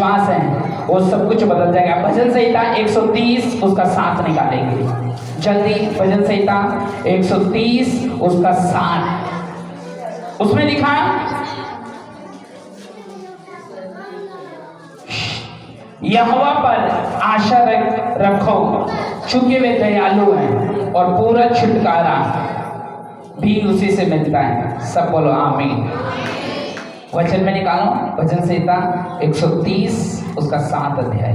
विश्वास है वो सब कुछ बदल जाएगा। भजन संहिता 130 उसका 7 निकालेंगे जल्दी। भजन संहिता 130 उसका 7, उसमें लिखा यहोवा पर आशा रखो क्योंकि वे दयालु हैं और पूरा छुटकारा भी उसी से मिलता है। सब बोलो आमीन। वचन में निकालो भजन संहिता 130 उसका 7 अध्याय।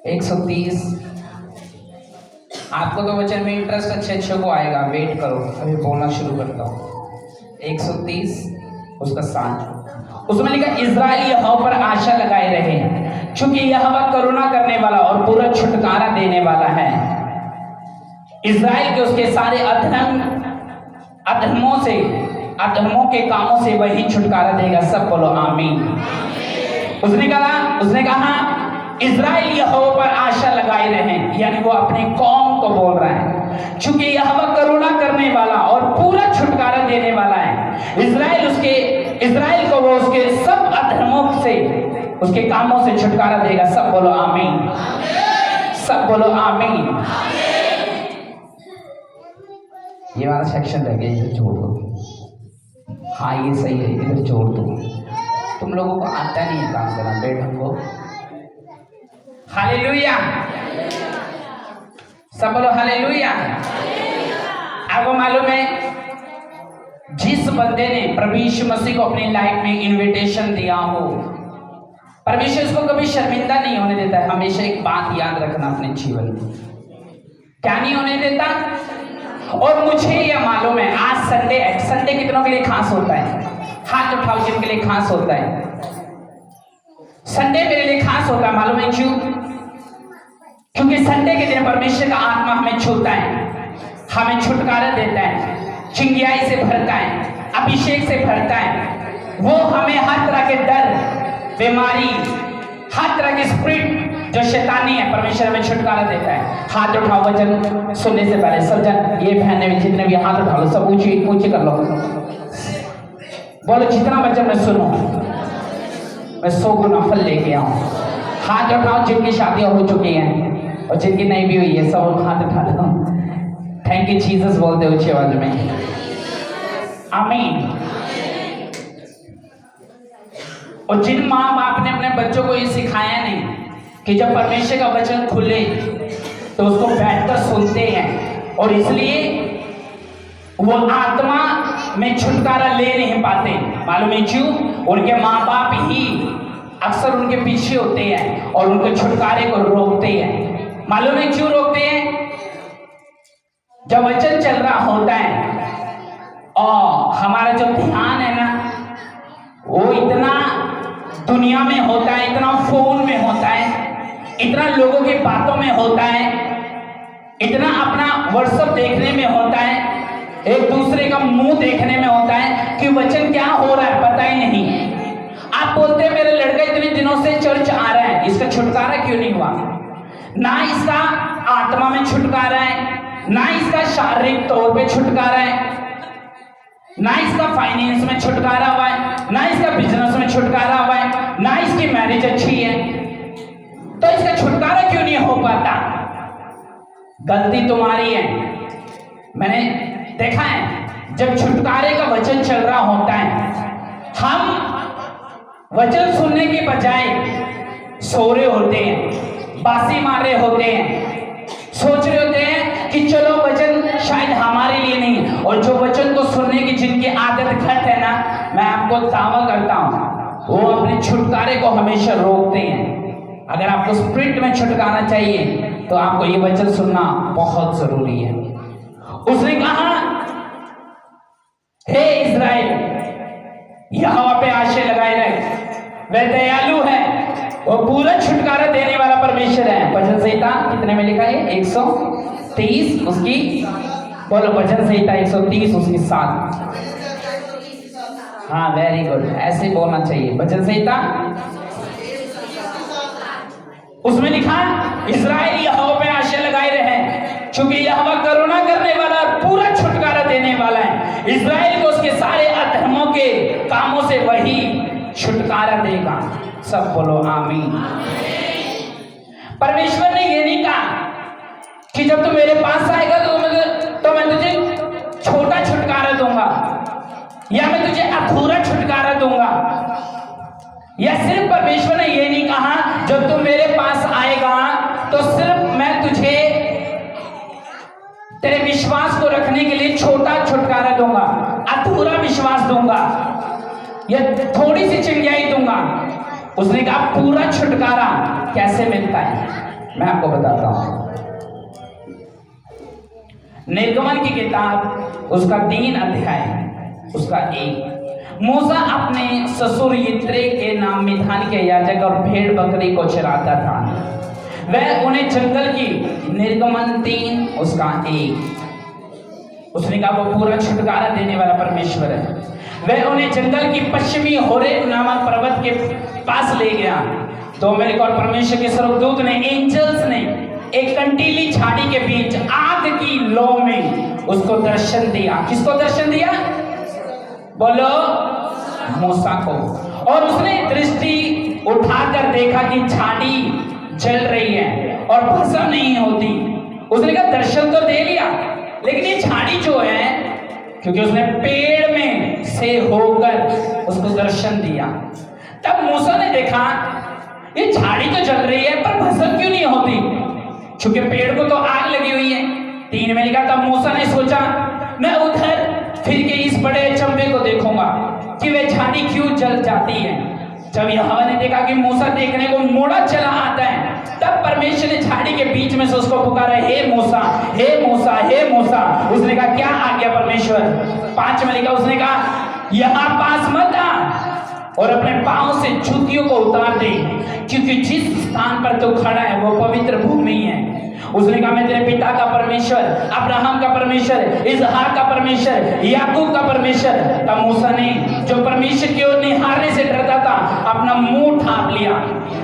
एक 130। आपको तो वचन में इंटरेस्ट अच्छे को आएगा, वेट करो, अभी बोलना शुरू करता हूँ। 130 उसका 7, उसमें लिखा इज़राइल यहोवा पर आशा लगाए रहे क्योंकि यहोवा करुणा करने वाला और पूरा छुटकारा देने वाला है। इज़राइल के उसके सारे अधर्मों के कामों से वही छुटकारा देगा। सब बोलो आमीन। उसने कहा इज़राइल यहोवा पर आशा लगाए रहे, यानी वो अपनी कौम को बोल रहा है क्योंकि यहोवा करुणा करने वाला और पूरा छुटकारा देने वाला है। इज़राइल को वो उसके सब अधर्मों से, उसके कामों से छुटकारा देगा। सब बोलो आमीन। सब बोलो आमीन। ये वाला सेक्शन रह गया, इधर जोड़ दो। हाँ ये सही है, इधर जोड़ दो। तुम लोगों को आता नहीं है काम करना, बेढंग को। हालेलुया। सब बोलो हालेलुया। आपको मालूम है जिस बंदे ने प्रभु यीशु मसीह को अपनी लाइफ में इनविटेशन दिया हो, परमेश्वर उसको कभी शर्मिंदा नहीं होने देता है। हमेशा एक बात याद रखना अपने जीवन में, क्या नहीं होने देता। और मुझे यह मालूम है आज संडे कितनों के लिए खास होता है? हाथ उठाओ जिनके लिए खास होता है। संडे मेरे लिए खास होता है, मालूम है क्यों? क्योंकि संडे के दिन परमेश्वर का आत्मा हमें छूता है, हमें छुटकारा देता है, चिंगाई से भरता है, अभिषेक से भरता है। वो हमें हर तरह के डर, बीमारी, हर तरह की स्पिरिट जो शैतानी है, परमेश्वर हमें छुटकारा देता है। हाथ उठाओ वचन सुनने से पहले सब जन, ये बहने भी जितने भी हाथ उठा लो, सब ऊंची कर लो। बोलो जितना वचन मैं सुनूं मैं 100 गुना फल लेके आऊं। हाथ उठाओ जिनकी शादियां हो चुकी हैं और जिनकी नहीं भी हुई है, सब हाथ उठा लो। थैंक यू जीसस बोलते ऊंची आवाज में आमीन। और जिन माँ बाप ने अपने बच्चों को ये सिखाया नहीं कि जब परमेश्वर का वचन खुले तो उसको बैठकर सुनते हैं, और इसलिए वो आत्मा में छुटकारा ले नहीं पाते। मालूम है क्यों? उनके माँ बाप ही अक्सर उनके पीछे होते हैं और उनके छुटकारे को रोकते हैं। मालूम है क्यों रोकते हैं? जब वचन चल रहा होता है और हमारा जो ध्यान है ना वो इतना दुनिया में होता है, इतना फोन में होता है, इतना लोगों की बातों में होता है, इतना अपना व्हाट्सएप देखने में होता है, एक दूसरे का मुंह देखने में होता है कि वचन क्या हो रहा है पता ही नहीं। आप बोलते हैं मेरा लड़का इतने दिनों से चर्च आ रहा है, इसका छुटकारा क्यों नहीं हुआ? ना इसका आत्मा में छुटकारा है, ना इसका शारीरिक तौर पे छुटकारा है, ना इसका फाइनेंस में छुटकारा हुआ है, ना इसका बिजनेस में छुटकारा हुआ है, ना इसकी मैरिज अच्छी है। तो इसका छुटकारा क्यों नहीं हो पाता? गलती तुम्हारी है। मैंने देखा है जब छुटकारे का वचन चल रहा होता है, हम वचन सुनने के बजाय सो रहे होते हैं, बासी मार रहे होते हैं, सोच रहे होते हैं कि चलो वचन शायद हमारे लिए नहीं। और जो वचन को सुनने की जिनकी आदत घट है ना, मैं आपको दावा करता हूं वो अपने छुटकारे को हमेशा रोकते हैं। अगर आपको स्पिरिट में छुटकारा चाहिए तो आपको ये वचन सुनना बहुत जरूरी है। उसने कहा हे इज़राइल यहोवा पे आशा लगाए रहे, वह दयालु है, वो पूरा छुटकारा देने वाला परमेश्वर है। भजन संहिता कितने में लिखा है? 130 उसकी, बोलो भजन संहिता 130 उसकी 7। हाँ वेरी गुड, ऐसे बोलना चाहिए। भजन संहिता उसमें लिखा इज़राइल यहोवा पे आशा लगाए रहे क्योंकि यहोवा करुणा करने वाला पूरा छुटकारा देने वाला है। इज़राइल को उसके सारे कामों से वही छुटकारा देगा। सब बोलो आमीन। परमेश्वर ने ये नहीं कहा कि जब तू मेरे पास आएगा तो मैं तुझे छोटा छुटकारा दूंगा, या मैं तुझे अधूरा छुटकारा दूंगा। या सिर्फ परमेश्वर ने ये नहीं कहा जब तू मेरे पास आएगा तो सिर्फ मैं तुझे तेरे विश्वास को रखने के लिए छोटा छुटकारा दूंगा, अधूरा विश्वास दूंगा, या थोड़ी सी चिंगाई दूंगा। उसने कहा पूरा छुटकारा कैसे मिलता है, मैं आपको बताता हूं। निर्गमन की किताब उसका 3 अध्याय उसका 1। मूसा अपने ससुर यित्रे के नाम मिधान के याजक और भेड़ बकरी को चराता था। वह उन्हें जंगल की, निर्गमन 3 उसका 1। उसने कहा वो पूरा छुटकारा देने वाला परमेश्वर है। वह उन्हें जंगल की पश्चिमी होरेब नामक पर्वत के पास ले गया। तो मेरे को परमेश्वर के स्वर्गदूत ने, एंजल्स ने एक कंटीली झाड़ी के बीच आग की लौ में उसको दर्शन दिया। किसको दर्शन दिया? बोलो, मूसा को। और उसने दृष्टि उठाकर देखा कि झाड़ी जल रही है और भस्म नहीं होती। उसने कहा दर्शन तो दे लिया, लेकिन ये झाड़ी जो है, क्योंकि उसने पेड़ में से होकर उसको दर्शन दिया। तब मूसा ने देखा ये झाड़ी तो जल रही है पर भस्म क्यों नहीं होती, क्योंकि पेड़ को तो आग लगी हुई है। 3 में लिखा तब मूसा ने सोचा मैं उधर फिर के इस बड़े अचंभे को देखूंगा कि वह झाड़ी क्यों जल जाती है। जब यहोवा ने देखा कि मूसा देखने को मोड़ा चला आता है, तब परमेश्वर ने झाड़ी के बीच में से उसको पुकारा, हे मूसा, हे मूसा, हे मूसा। उसने कहा क्या आ गया परमेश्वर? 5 में लिखा उसने कहा यहाँ पास मत आ और अपने पांव से जूतियों को उतार दे, क्योंकि जिस स्थान पर तू खड़ा है वो पवित्र भूमि है। उसने कहा मैं तेरे पिता का परमेश्वर, अब्राहम का परमेश्वर, इसहाक का परमेश्वर, याकूब का परमेश्वर। तब मूसा ने, जो परमेश्वर की ओर निहारने से डरता था, अपना मुंह ढांप लिया।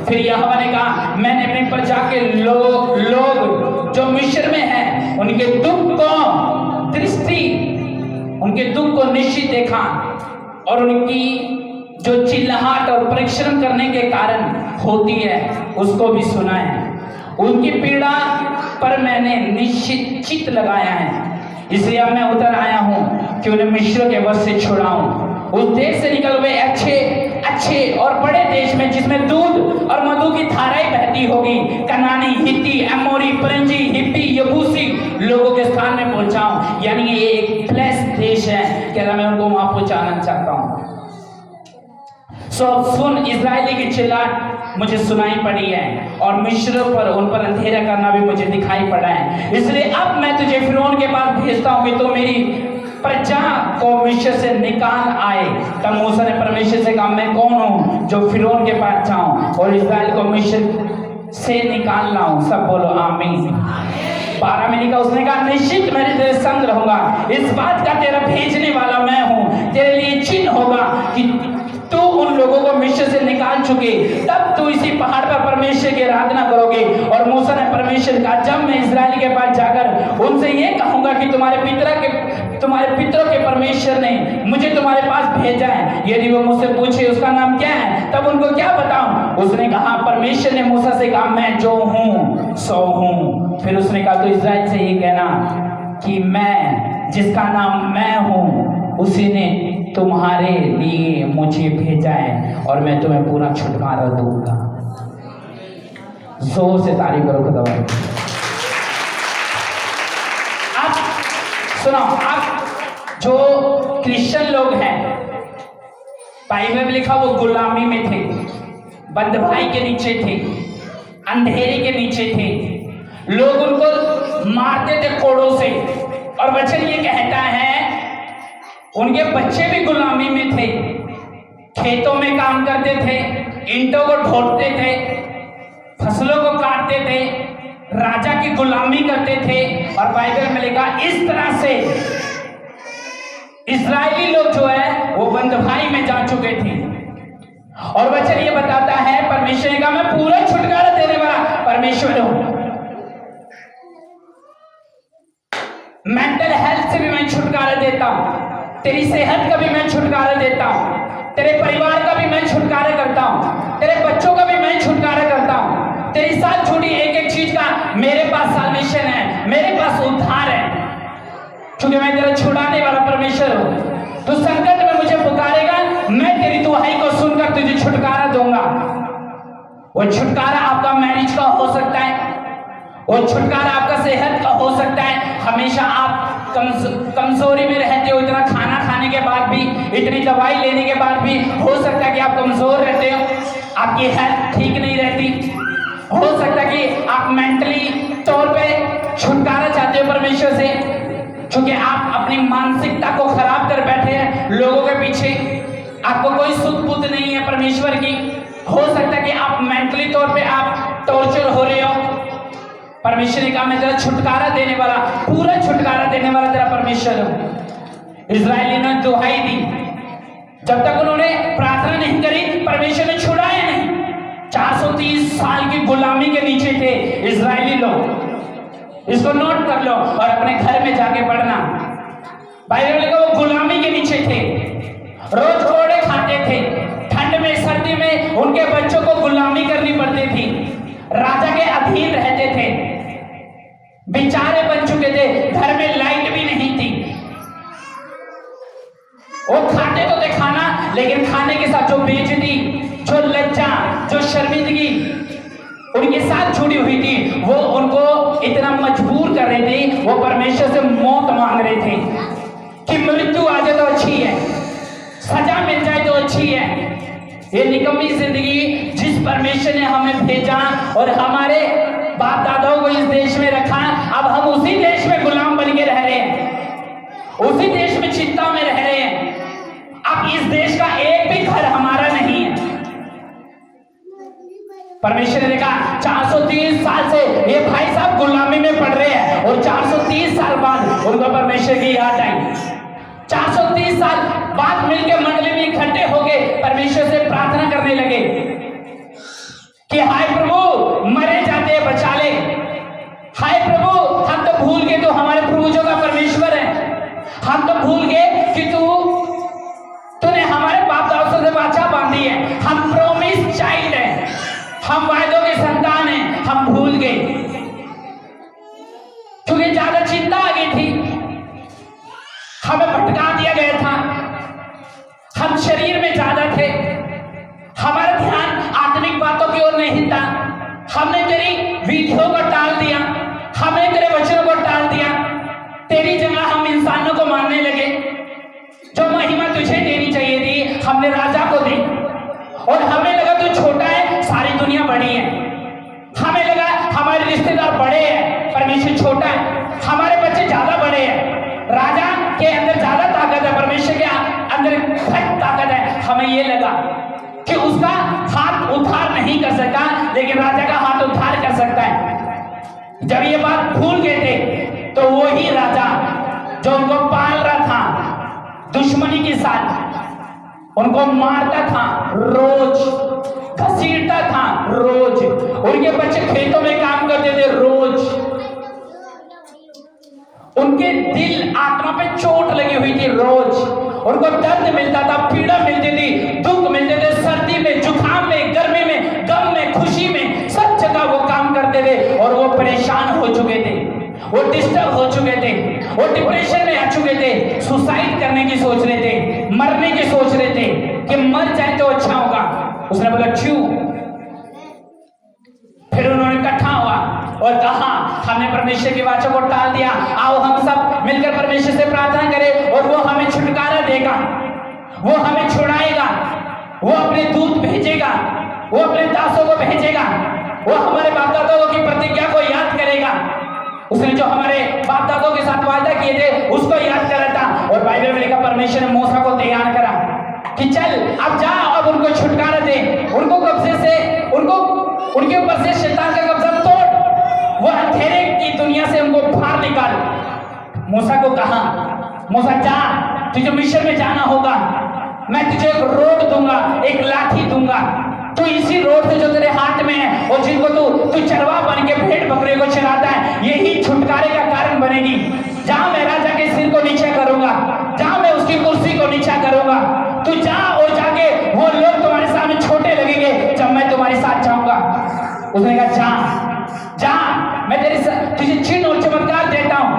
फिर यहोवा ने कहा मैंने अपनी प्रजा के लोग जो मिस्र में हैं उनके दुख को निश्चित देखा और उनकी जो चिल्लाहट और परिश्रम करने के कारण होती है उसको भी सुना है। उनकी पीड़ा पर मैंने निश्चित चित्त लगाया है, इसलिए अब मैं उतर आया हूं कि उन्हें मिस्र के वश से छुड़ाऊं, उस देश से निकल हुए अच्छे और बड़े देश में जिसमें दूध और मधु की धाराएं बहती होगी, कनानी, हित्ती, अमोरी, परंजी, हिब्बी, यबूसी लोगों के स्थान में पहुंचाऊं। यानी ये एक ब्लेस्ड देश है, कह रहा मैं उनको वहां पहुंचाना चाहता हूं। सुन, इजरायली की चिल्लाहट मुझे सुनाई पड़ी है और मिस्र पर उन पर अंधेरा करना भी मुझे दिखाई पड़ा है। इसलिए अब मैं तुझे फिरौन के पास भेजता हूं कि तू मेरी प्रजा को मिस्र से निकाल आए। तब मूसा ने परमेश्वर से कहा मैं कौन हूं जो फिरौन के पास जाऊं और इजराइल को मिस्र से निकाल लाऊं। सब बोलो आमीन। 12 में लिखा उसने कहा निश्चित मैं तेरे संग रहूंगा, इस बात का तेरा भेजने वाला मैं हूं। तेरे लिए चिन्ह होगा कि तू उन लोगों को मिस्र से निकाल चुके, तब तू इसी पहाड़ पर परमेश्वर की आराधना करोगे। और मूसा ने परमेश्वर कहा जब मैं इजराइल के पास जाकर उनसे ये कहूंगा कि तुम्हारे पितरों के परमेश्वर ने मुझे तुम्हारे पास भेजा है, यदि वो मुझसे पूछे उसका नाम क्या है, तब उनको क्या बताऊं? उसने कहा परमेश्वर ने मूसा से कहा मैं जो हूं सो हूं। फिर उसने कहा तो इजराइल से ये कहना कि मैं जिसका नाम मैं हूं उसी ने तुम्हारे लिए मुझे भेजा है और मैं तुम्हें पूरा छुटकारा दूंगा। जोर से तारीफ करो खुदा। अब सुनो, अब जो क्रिश्चियन लोग हैं, बाइबल में लिखा वो गुलामी में थे, बंधुआई के नीचे थे, अंधेरे के नीचे थे, लोग उनको मारते थे कोड़ों से। और वचन ये कहता है उनके बच्चे भी गुलामी में थे, खेतों में काम करते थे, ईंटों को ढोते थे, फसलों को काटते थे, राजा की गुलामी करते थे। और बाइबल में लिखा इस तरह से इस्राएली लोग जो है वो बंधुआई में जा चुके थे। और वचन ये बताता है परमेश्वर का मैं पूरा छुटकारा देने वाला परमेश्वर हूं। मेंटल हेल्थ से भी मैं छुटकारा देता हूं, तेरी सेहत का भी मैं छुटकारा देता हूं, तेरे परिवार का भी मैं छुटकारा करता हूँ, तेरे बच्चों का भी मैं छुटकारा करता हूँ। तेरी साथ छूटी एक एक चीज का मेरे पास साल्वेशन है, मेरे पास उद्धार है, क्योंकि मैं तेरा छुड़ाने वाला परमेश्वर हूँ। तू संकट में मुझे पुकारेगा, मैं तेरी दुहाई को सुनकर तुझे छुटकारा दूंगा। वो छुटकारा आपका मैरिज का हो सकता है, वो छुटकारा आपका सेहत का हो सकता है। हमेशा आप कमजोरी में रहते हो, इतना खाना खाने के बाद भी, इतनी दवाई लेने के बाद भी हो सकता है कि आप कमजोर रहते हो, आपकी हेल्थ ठीक नहीं रहती। हो सकता है कि आप मेंटली तौर पे छुटकारा चाहते हो परमेश्वर से, क्योंकि आप अपनी मानसिकता को खराब कर बैठे हैं लोगों के पीछे, आपको कोई सुध बुध नहीं है परमेश्वर की। हो सकता है कि आप मेंटली तौर पे आप टॉर्चर हो रहे हो। परमेश्वर ने कहा मैं तेरा छुटकारा देने वाला, पूरा छुटकारा देने वाला तेरा परमेश्वर हूं। इजरायली ने दुहाई दी, जब तक उन्होंने प्रार्थना नहीं करी परमेश्वर ने छुड़ाया नहीं। 430 साल की गुलामी के नीचे थे इजरायली लोग, इसको नोट कर लो और अपने घर में जाके पढ़ना। बाइबल में वो गुलामी के नीचे थे, रोज कोड़े खाते थे, ठंड में सर्दी में उनके बच्चों को गुलामी करनी पड़ती थी, राजा के अधीन रहते थे, बेचारे बन चुके थे, घर में लाइट भी नहीं थी। वो खाते तो थे खाना, लेकिन खाने के साथ जो बेइज्जती, जो लज्जा, जो शर्मिंदगी उनके साथ जुड़ी हुई थी, वो उनको इतना मजबूर कर रहे थे, वो परमेश्वर से मौत मांग रहे थे कि मृत्यु आ जाए तो अच्छी है, सजा मिल जाए तो अच्छी है। ये निकम्मी जिंदगी जिस परमेश्वर ने हमें भेजा और हमारे बाप दादाओं को इस देश में रखा, अब हम उसी देश में गुलाम बन के रह रहे हैं, उसी देश में चिंता में रह रहे हैं। अब इस देश का एक भी घर हमारा नहीं है। परमेश्वर ने कहा 430 साल से ये भाई साहब गुलामी में पड़ रहे हैं, और 430 साल बाद उनको परमेश्वर की याद आई। 430 साल बाद मिलकर मंडली में इकट्ठे हो गए, परमेश्वर से प्रार्थना करने लगे कि हाय प्रभु मरे जाते बचा ले, हाय प्रभु हम तो भूल गए तो हमारे पूर्वजों का परमेश्वर है, हम तो भूल गए कि तूने हमारे बाप दादों से वाचा बांधी है, हम प्रोमिस चाइल्ड है, हम वायदों के संतान हैं, हम भूल गए। क्योंकि ज्यादा चिंता आ गई थी, हमें भटका दिया गया था, हम शरीर में ज्यादा थे, हमारा ध्यान आत्मिक बातों की ओर नहीं था। हमने तेरी विधियों को टाल दिया, हमने तेरे वचनों को टाल दिया, तेरी जगह हम इंसानों को मानने लगे। जो महिमा तुझे देनी चाहिए थी हमने राजा को दी, और हमें लगा तू छोटा है सारी दुनिया बड़ी है, हमें लगा हमारे रिश्तेदार बड़े हैं परमेश्वर छोटा है, हमारे बच्चे ज्यादा बड़े हैं, राजा के अंदर ज्यादा ताकत है, परमेश्वर के अंदर घट ताकत है। हमें ये लगा कि उसका हाथ उद्धार नहीं कर सकता, लेकिन राजा का हाथ उद्धार कर सकता है। जब ये बात भूल गए थे तो वो ही राजा जो उनको पाल रहा था दुश्मनी के साथ, उनको मारता था रोज, घसीटता था रोज, उनके बच्चे खेतों में काम करते थे रोज, उनके दिल आत्मा पे चोट लगी हुई थी रोज, उनको दर्द मिलता था, पीड़ा मिलती थी, दुख मिलते थे, सर्दी में, जुकाम में, गर्मी में, गम में, खुशी में, सब जगह वो काम करते थे, और वो परेशान हो चुके थे, वो डिस्टर्ब हो चुके थे, वो डिप्रेशन में आ चुके थे, सुसाइड करने की सोच रहे थे, मरने की सोच रहे थे कि मर जाए तो अच्छा होगा। उसने बोला क्यों? फिर उन्होंने इकट्ठा हुआ और कहा हमने परमेश्वर की वाचा को टाल दिया, आओ हम सब मिलकर परमेश्वर से प्रार्थना करें और वो हमें छुटकारा देगा, वो हमें छुड़ाएगा, वो अपने दूत भेजेगा, वो अपने दासों को भेजेगा, वो हमारे बाप दादाओं की प्रतिज्ञा को याद करेगा। उसने जो हमारे बाप दादाओं के साथ वादा किए थे उसको याद करा था, और बाइबल में लिखा परमेश्वर ने मूसा को तैयार करा कि चल अब जा, अब उनको छुटकारा दे, उनको कब्जे से, उनके ऊपर से शैतान का कब्जा तोड़, वो अंधेरे की दुनिया से उनको बाहर निकाल। मूसा को कहा मूसा जा, तुझे मिस्र में जाना होगा, मैं तुझे एक रोड दूंगा, एक लाठी दूंगा, तू इसी रोड से जो तेरे हाथ में है और जिनको तू चरवा बन के भेड़ बकरे को चराता है, यही छुटकारे का कारण बनेगी। जहां मैं राजा के सिर को नीचा करूंगा, जहां मैं उसकी कुर्सी को नीचा करूंगा, तू जा और जाके उसने कहा जा जा, मैं तुझे चिन्ह और चमत्कार देता हूं,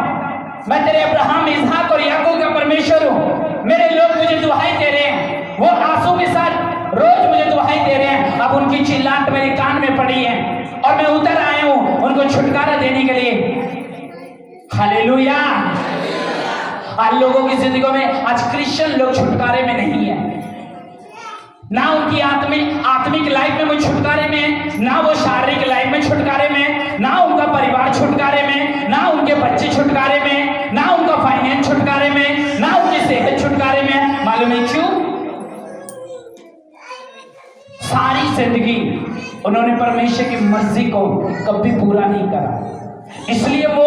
मैं तेरे अब्राहम, इसहाक और याकूब का परमेश्वर हूं। मेरे लोग मुझे दुहाई दे रहे हैं, वो आंसू के साथ रोज मुझे दुहाई दे रहे हैं। अब उनकी चिल्लाहट मेरे कान में पड़ी है और मैं उतर आया हूं उनको छुटकारा देने के लिए। हालेलुया। आज लोगों की जिंदगियों में आज क्रिश्चियन लोग छुटकारे में नहीं है, ना उनकी आत्मिक लाइफ में वो छुटकारे में है, ना वो शारीरिक लाइफ में छुटकारे में, ना उनका परिवार छुटकारे में, ना उनके बच्चे छुटकारे में, ना उनका फाइनेंस छुटकारे में, ना उनकी सेहत छुटकारे में। मालूम है क्यों? सारी जिंदगी उन्होंने परमेश्वर की मर्जी को कभी पूरा नहीं करा, इसलिए वो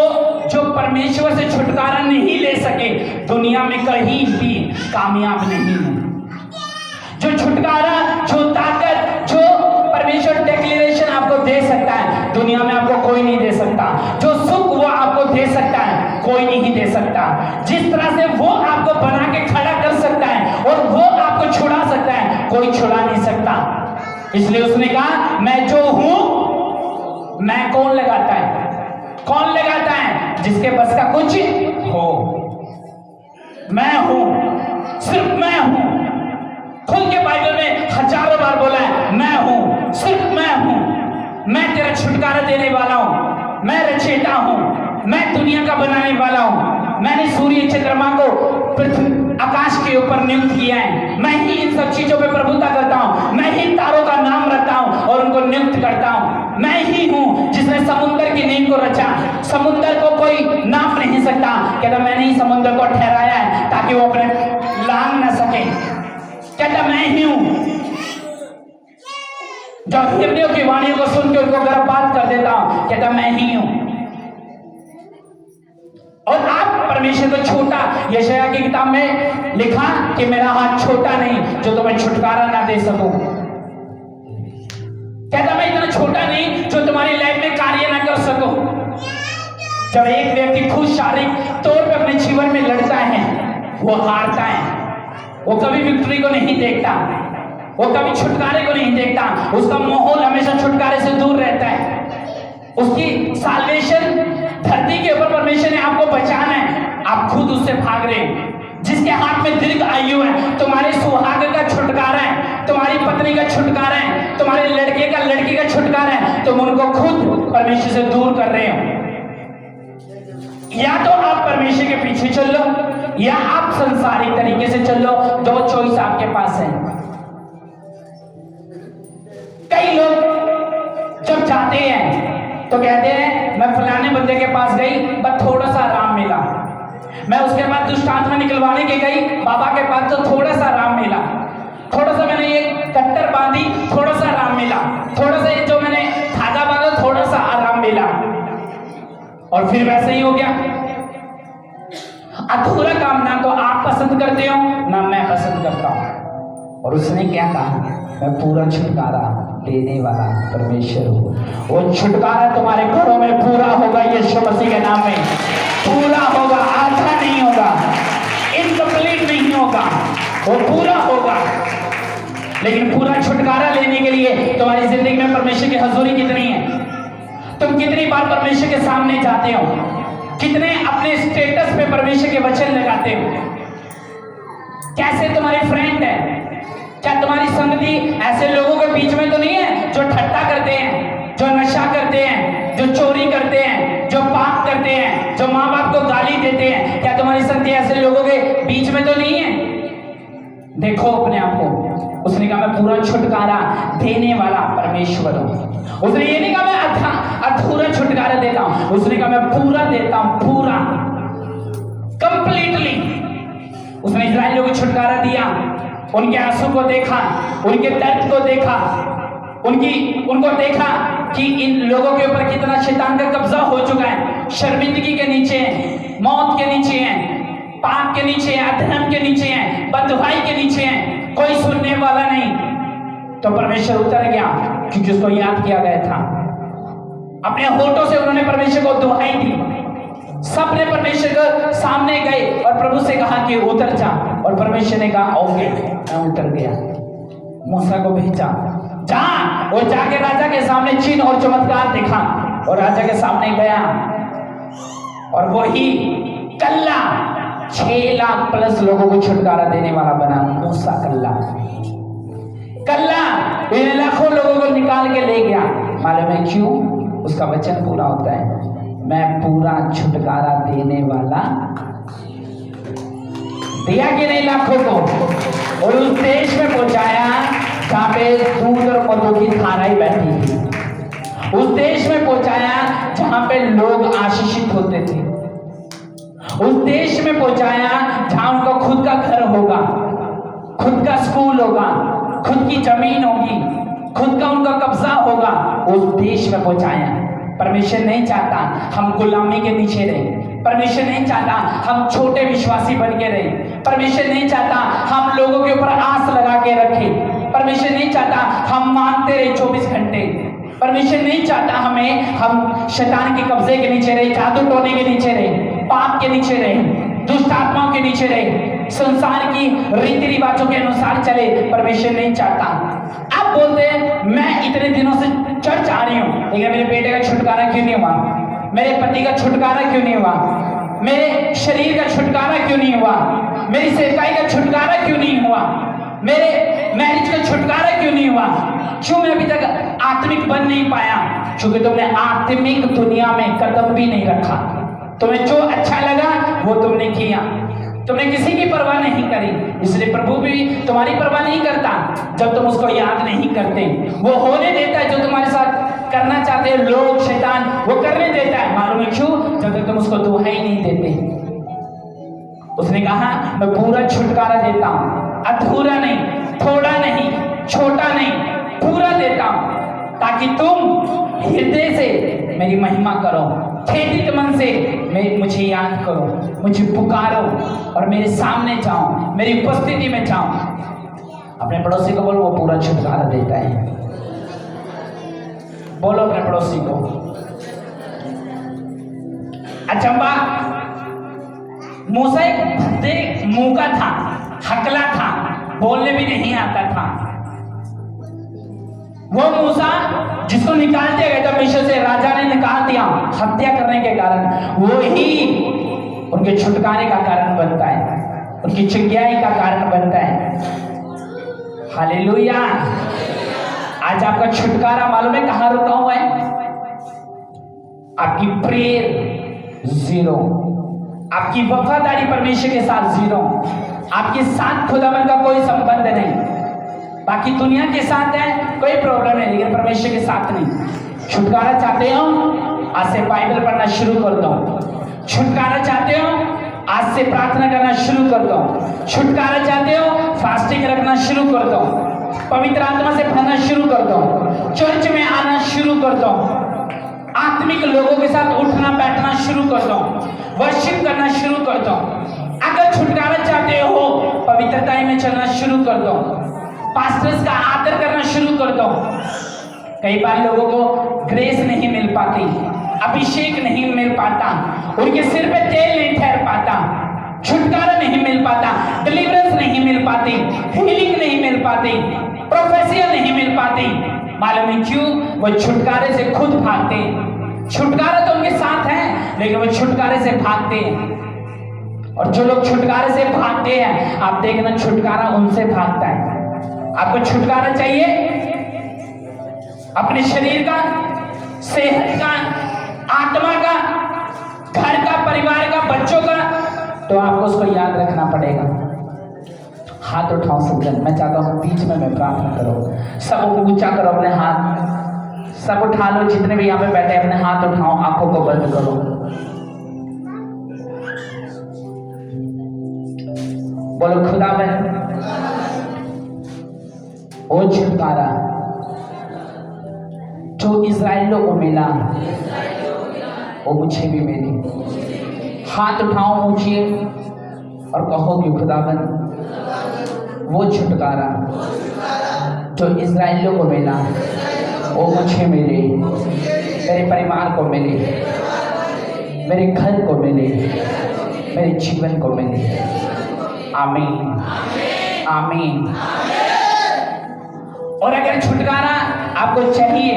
जो परमेश्वर से छुटकारा नहीं ले सके दुनिया में कहीं भी कामयाब नहीं है। जो छुटकारा, जो ताकत, जो परमेश्वर डिक्लेरेशन आपको दे सकता है दुनिया में आपको कोई नहीं दे सकता। जो सुख वो आपको दे सकता है कोई नहीं दे सकता। जिस तरह से वो आपको बना के खड़ा कर सकता है और वो आपको छुड़ा सकता है कोई छुड़ा नहीं सकता। इसलिए उसने कहा मैं जो हूं, मैं कौन लगाता है? कौन लगाता है? जिसके बस का कुछ हो। मैं हूं, सिर्फ मैं हूं। खुल के बाइबल में हजारों बार बोला है मैं हूं, सिर्फ मैं हूं। मैं तेरा छुटकारा देने वाला हूं, मैं रचयिता हूं, मैं दुनिया का बनाने वाला हूं। मैंने सूर्य चंद्रमा को आकाश के ऊपर नियुक्त किया है। मैं ही इन सब चीजों पे प्रभुता करता हूं, मैं ही तारों का नाम रखता हूं और उनको नियुक्त करता हूं। मैं ही हूं जिसने समुद्र की नींव को रचा। समुद्र को कोई नाप नहीं सकता। कहता मैंने ही समुद्र को ठहराया है ताकि वो अपने लांग न सके। कहता मैं ही हूं जो हिब्रियों की वाणियों को सुन के उनको गर्भपात कर देता हूं। कहता मैं ही हूं। और आप परमेश्वर को छोटा, यशायाह की किताब में लिखा कि मेरा हाथ छोटा नहीं जो तुम्हें छुटकारा ना दे सकूं। कहता मैं इतना छोटा नहीं जो तुम्हारी लाइफ में कार्य ना कर सकूं। जब एक व्यक्ति खुद शारीरिक तौर पे अपने जीवन में लड़ता है वो हारता है, वो कभी विक्ट्री को नहीं देखता, वो कभी छुटकारे को नहीं देखता। उसका माहौल हमेशा छुटकारे से दूर रहता है। उसकी साल्वेशन धरती के ऊपर परमेश्वर ने आपको बचाना है, आप खुद उससे भाग रहे हैं। जिसके हाथ में दीर्घ आयु है, तुम्हारे सुहाग का छुटकारा है, तुम्हारी पत्नी का छुटकारा है, तुम्हारे लड़के का लड़की का छुटकारा है, तुम उनको खुद परमेश्वर से दूर कर रहे हो। या तो आप परमेश्वर के पीछे चल लो या आप संसारिक तरीके से चल लो। दो चॉइस आपके पास है। कई लोग जब जाते हैं तो कहते हैं मैं फलाने बंदे के पास गई बस थोड़ा सा आराम मिला, मैं उसके बाद दुष्ट आत्मा निकलवाने के गई बाबा के पास तो थोड़ा सा आराम मिला, थोड़ा सा मैंने ये कट्टर बांधी थोड़ा सा आराम मिला, थोड़ा सा ये जो मैंने धागा बांधा थोड़ा सा आराम मिला, और फिर वैसे ही हो गया। अधूरा काम ना तो आप पसंद करते हो ना मैं पसंद करता हूं। और उसने क्या कहा? मैं पूरा छुटकारा देने वाला परमेश्वर हूं। वो छुटकारा तुम्हारे घरों में पूरा होगा यीशु मसीह के नाम में। पूरा होगा, आधा नहीं होगा, इनकम्प्लीट नहीं होगा, वो पूरा होगा। लेकिन पूरा छुटकारा लेने के लिए तुम्हारी जिंदगी में परमेश्वर की हजूरी कितनी है? तुम कितनी बार परमेश्वर के सामने जाते हो? कितने अपने स्टेटस पे परमेश्वर के वचन लगाते हो? कैसे तुम्हारे फ्रेंड है? क्या तुम्हारी संगति ऐसे लोगों के बीच में तो नहीं है जो ठट्टा करते हैं, जो नशा करते हैं, जो चोरी करते हैं, जो पाप करते हैं, जो माँ बाप को गाली देते हैं? क्या तुम्हारी संगति ऐसे लोगों के बीच में तो नहीं है? देखो अपने आप को। उसने कहा मैं पूरा छुटकारा देने वाला परमेश्वर हूं। उसने ये नहीं कहा मैं अधूरा छुटकारा देता हूं, उसने कहा मैं पूरा देता हूं, पूरा, कंप्लीटली। उसने इस्राएलियों को छुटकारा दिया, उनके आंसू को देखा, उनके दर्द को देखा, उनको देखा कि इन लोगों के ऊपर कितना शैतान का कब्जा हो चुका है। शर्मिंदगी के नीचे हैं, मौत के नीचे हैं, पाप के नीचे हैं, अधर्म के नीचे हैं, बददुआई के नीचे हैं, कोई सुनने वाला नहीं। तो परमेश्वर उतर गया क्योंकि उसको याद किया गया था। अपने होठों से उन्होंने परमेश्वर को दुहाई दी। सबने परमेश्वर के सामने गए और प्रभु से कहा कि उतर जा, और परमेश्वर ने कहा आओगे। मैं उतर गया, मूसा को भेजा, जा। और जाके राजा के सामने चिन्ह और चमत्कार दिखा और राजा के सामने गया और वही कल्ला 6 लाख प्लस लोगों को छुटकारा देने वाला बना। मूसा कल्ला इन लाखों लोगों को निकाल के ले गया। मालूम है क्यों? उसका वचन पूरा होता है, मैं पूरा छुटकारा देने वाला। दिया कि नहीं लाखों को? और उस देश में पहुंचाया जहां पे दूध और मधु की धाराएं बहती थी। उस देश में पहुंचाया जहां पे लोग आशीषित होते थे। उस देश में पहुंचाया जहां उनका खुद का घर होगा, खुद का स्कूल होगा, खुद की जमीन होगी, खुद का उनका कब्जा होगा। उस देश में पहुंचाया। परमेश्वर नहीं चाहता हम गुलामी के नीचे रहे। परमेश्वर नहीं चाहता हम छोटे विश्वासी बन के रहे। परमेश्वर नहीं चाहता हम लोगों के ऊपर आस लगा के रखें। परमेश्वर नहीं चाहता हम मानते रहे 24 घंटे। परमेश्वर नहीं चाहता हम शैतान के कब्जे के नीचे रहे, जादू टोने के नीचे रहे, पाप के नीचे रहे, दुष्ट आत्माओं के नीचे रहे, संसार की रीति रिवाजों के अनुसार चले। परमेश्वर नहीं चाहता। आप बोलते हैं मैं इतने दिनों से चर्च आ रही हूं, लेकिन मेरे बेटे का छुटकारा क्यों नहीं हुआ? मेरे पति का छुटकारा क्यों नहीं हुआ? मेरे शरीर का छुटकारा क्यों नहीं हुआ? मेरी सेवकाई का छुटकारा क्यों नहीं हुआ? मेरे मैरिज का छुटकारा क्यों नहीं हुआ? क्यों मैं अभी तक आत्मिक बन नहीं पाया? क्योंकि तुमने आत्मिक दुनिया में कदम भी नहीं रखा। तुम्हें जो अच्छा लगा वो तुमने किया, तुमने किसी की परवाह नहीं करी। इसलिए प्रभु भी तुम्हारी परवाह नहीं करता जब तुम उसको याद नहीं करते। वो होने देता है जो तुम्हारे साथ करना चाहते हैं लोग, शैतान, वो करने देता है। मालूम है क्यों? जब तक तुम उसको दुहाई नहीं देते। उसने कहा मैं पूरा छुटकारा देता हूं, अधूरा नहीं, थोड़ा नहीं, छोटा नहीं, पूरा देता हूं, ताकि तुम हृदय से मेरी महिमा करो, खेदित मन से मुझे याद करो, मुझे पुकारो और मेरे सामने जाओ, मेरी उपस्थिति में जाओ। अपने पड़ोसी को बोलो वो पूरा छुटकारा देता है। बोलो अपने पड़ोसी को। अचंबा, मूसा एक भद्दे मुंह का था, हकला था, बोलने भी नहीं आता था। वो मूसा जिसको निकाल दिया गया था मिस्र से, राजा ने निकाल दिया हत्या करने के कारण, वो ही उनके छुटकारे का कारण बनता है, उनकी चिंगाई का कारण बनता है। हालेलुया। आज आपका छुटकारा मालूम है कहां रुका हुआ है? आपकी प्रेयर जीरो, आपकी वफादारी परमेश्वर के साथ जीरो, आपके साथ खुदावन का कोई संबंध नहीं। बाकी दुनिया के साथ है कोई प्रॉब्लम नहीं, लेकिन परमेश्वर के साथ नहीं। छुटकारा चाहते हो? आज से बाइबल पढ़ना शुरू कर दो। छुटकारा चाहते हो? आज से प्रार्थना करना शुरू कर दो। छुटकारा चाहते हो? फास्टिंग रखना शुरू कर दो, पवित्र आत्मा से भरना शुरू कर दो, चर्च में आना शुरू कर दो, आत्मिक लोगों के साथ उठना बैठना शुरू कर दो, वर्शिप करना शुरू कर दो। अगर छुटकारा चाहते हो पवित्रता में चलना शुरू कर दो, पास्टर्स का आदर करना शुरू कर दो। कई बार लोगों को ग्रेस नहीं मिल पाती, अभिषेक नहीं मिल पाता, उनके सिर पे तेल नहीं ठहर पाता, छुटकारा नहीं मिल पाता, डिलीवरेंस नहीं मिल पाती, हीलिंग नहीं मिल पाती, प्रोफेसिया नहीं मिल पाती। मालूम है क्यों? वो छुटकारे से खुद भागते हैं। छुटकारा तो उनके साथ है, लेकिन वो छुटकारे से भागते हैं। और जो लोग छुटकारे से भागते हैं, आप देखना छुटकारा उनसे भागता है। आपको छुटकारा चाहिए अपने शरीर का, सेहत का, आत्मा का, घर का, परिवार का, बच्चों का, तो आपको उसको याद रखना पड़ेगा। हाथ उठाओ सब जन, मैं चाहता हूँ बीच में मैं प्रार्थना करो। सब ऊंचा करो अपने हाथ, सब उठा लो। जितने भी यहाँ पे बैठे अपने हाथ उठाओ, आंखों को बंद करो। बोलो खुदा में ओ छुटकारा जो इस्राएलियों को मिला वो मुझे भी मिली। हाथ उठाओ ऊंचे और कहो कि खुदाबंद वो छुटकारा जो इस्राएलियों को मिला वो मुझे मिले, मेरे परिवार को मिले, मेरे घर को मिले, मेरे जीवन को मिले। आमीन, आमीन। और अगर छुटकारा आपको चाहिए,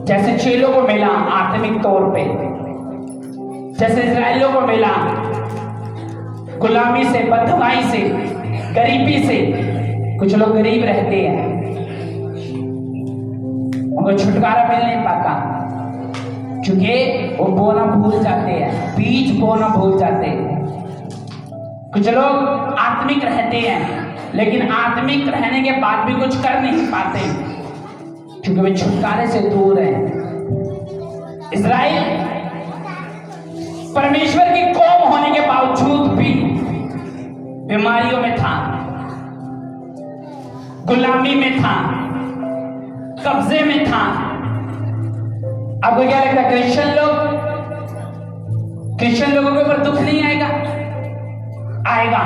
जैसे चेलों को मिला आत्मिक तौर पे, जैसे इजराइलियों को मिला गुलामी से, बददुआई से, गरीबी से। कुछ लोग गरीब रहते हैं, उनको छुटकारा मिल नहीं पाता क्योंकि वो बोना भूल जाते हैं, बीज बोना भूल जाते हैं। कुछ लोग आत्मिक रहते हैं लेकिन आत्मिक रहने के बाद भी कुछ कर नहीं पाते क्योंकि वे छुटकारे से दूर हैं। इस्राएल परमेश्वर की कौम होने के बावजूद भी बीमारियों में था, गुलामी में था, कब्जे में था। आपको क्या लगता है क्रिश्चियन लोगों के ऊपर दुख नहीं आएगा? आएगा।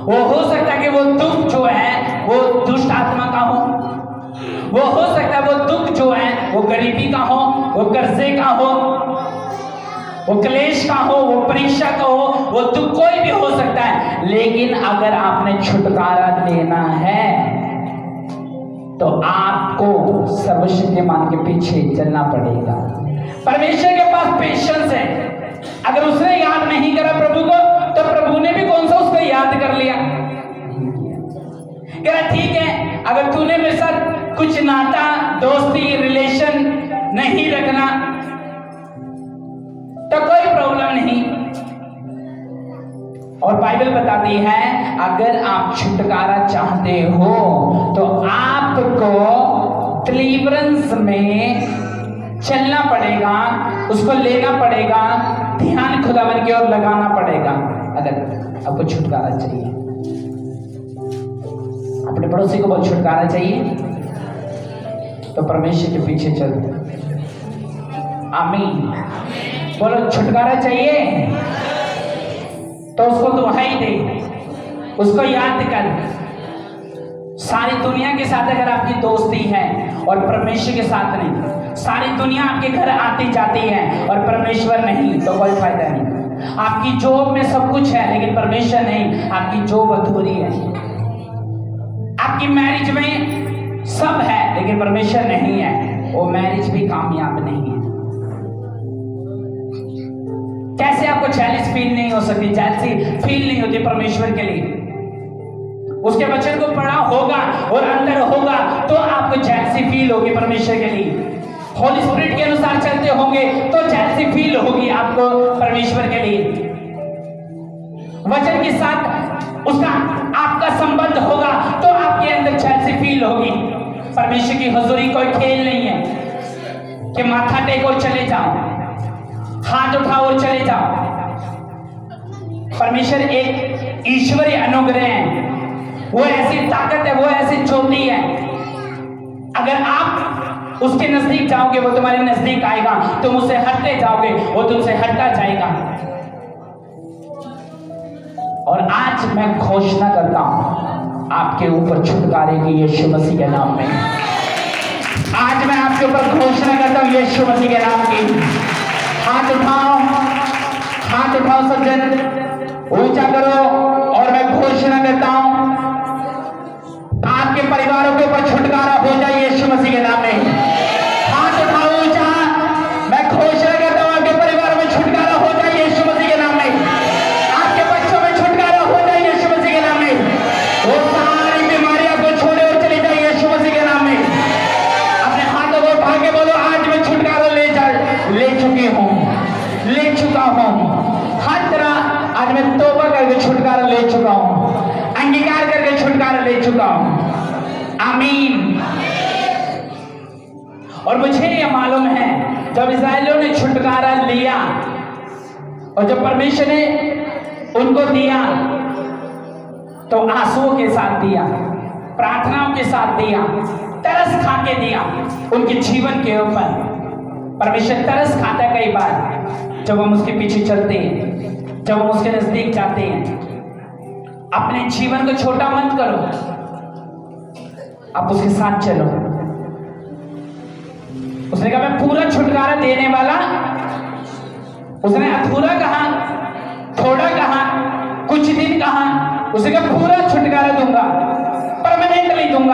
वो हो सकता है कि वो दुख जो है वो दुष्ट आत्मा का हो, वो हो सकता है वो दुख जो है वो गरीबी का हो, वो कर्जे का हो, वो क्लेश का हो, वो परीक्षा का हो, वो दुख कोई भी हो सकता है। लेकिन अगर आपने छुटकारा लेना है तो आपको सर्वशक्तिमान के पीछे चलना पड़ेगा। परमेश्वर के पास पेशेंस है। अगर उसने याद नहीं करा प्रभु को तो प्रभु ने भी कौन सा उसको याद कर लिया? कह रहा ठीक है, अगर तूने मेरे साथ कुछ नाता, दोस्ती, रिलेशन नहीं रखना तो कोई प्रॉब्लम नहीं। और बाइबल बताती है अगर आप छुटकारा चाहते हो तो आपको डिलीवरेंस में चलना पड़ेगा, उसको लेना पड़ेगा, ध्यान खुदावन की ओर लगाना पड़ेगा। अगर आपको छुटकारा चाहिए, अपने पड़ोसी को बहुत छुटकारा चाहिए तो परमेश्वर के पीछे चलो। आमीन। बोलो छुटकारा चाहिए तो उसको दुहाई दे, उसको याद कर। सारी दुनिया के साथ अगर आपकी दोस्ती है और परमेश्वर के साथ नहीं, सारी दुनिया आपके घर आती जाती है और परमेश्वर नहीं, तो कोई फायदा नहीं। आपकी जॉब में सब कुछ है लेकिन परमेश्वर नहीं, आपकी जॉब अधूरी है। आपकी मैरिज में सब है लेकिन परमेश्वर नहीं है, वो मैरिज भी कामयाब नहीं है। कैसे आपको जेलसी फील नहीं हो सकती? जेलसी फील नहीं होती परमेश्वर के लिए। उसके वचन को पढ़ा होगा और अंदर होगा तो आपको जेलसी फील होगी परमेश्वर के लिए। होली स्पिरिट के अनुसार चलते होंगे तो जेलसी फील होगी आपको परमेश्वर के लिए। वचन के साथ उसका आपका संबंध होगा तो आपके अंदर जेलसी फील होगी। परमेश्वर की हुजूरी कोई खेल नहीं है कि माथा टेक और चले जाओ, हाथ उठाओ और चले जाओ। परमेश्वर एक ईश्वरीय अनुग्रह है, वो ऐसी ताकत है, वो ऐसी ज्योति है। अगर आप उसके नजदीक जाओगे वो तुम्हारे नजदीक आएगा, तुम उससे हटते जाओगे वो तुमसे हटता जाएगा। और आज मैं घोषणा करता हूं आपके ऊपर छुटकारे की यीशु मसीह के नाम में। आज मैं आपके ऊपर घोषणा करता हूं यीशु मसीह के नाम की। हाथ उठाओ, हाथ उठाओ सज्जन, ऊंचा करो और मैं घोषणा करता हूं आपके परिवारों के ऊपर छुटकारा हो जाए यीशु मसीह के नाम में। हाथ उठाओ ऊंचा, मैं घोषणा करता हूं आपके परिवार में छुटकारा हो जाए यीशु मसीह के नाम में। आपके बच्चों में छुटकारा हो जाए यीशु मसीह के नाम में। वो सारी बीमारियां को छोड़े और चली जाए यीशु मसीह के नाम में। अपने हाथों को उठा के बोलो आज मैं छुटकारा ले चुकी हूं, ले चुका हूं। हर तरह आज मैं तौबा करके छुटकारा ले चुका हूं, अंगीकार करके छुटकारा ले चुका हूं। आमीन। और मुझे यह मालूम है जब इस्राएलियों ने छुटकारा लिया और जब परमेश्वर ने उनको दिया तो आंसुओं के साथ दिया, प्रार्थनाओं के साथ दिया, तरस खा के दिया उनके जीवन के ऊपर। परमेश्वर तरस खाता है कई बार जब हम उसके पीछे चलते हैं, जब हम उसके नजदीक जाते हैं। अपने जीवन को छोटा मत करो, आप उसके साथ चलो। उसने कहा मैं पूरा छुटकारा देने वाला, उसने अधूरा कहा, थोड़ा कहा, कुछ दिन कहा, उसने कहा पूरा छुटकारा दूंगा, परमानेंटली दूंगा।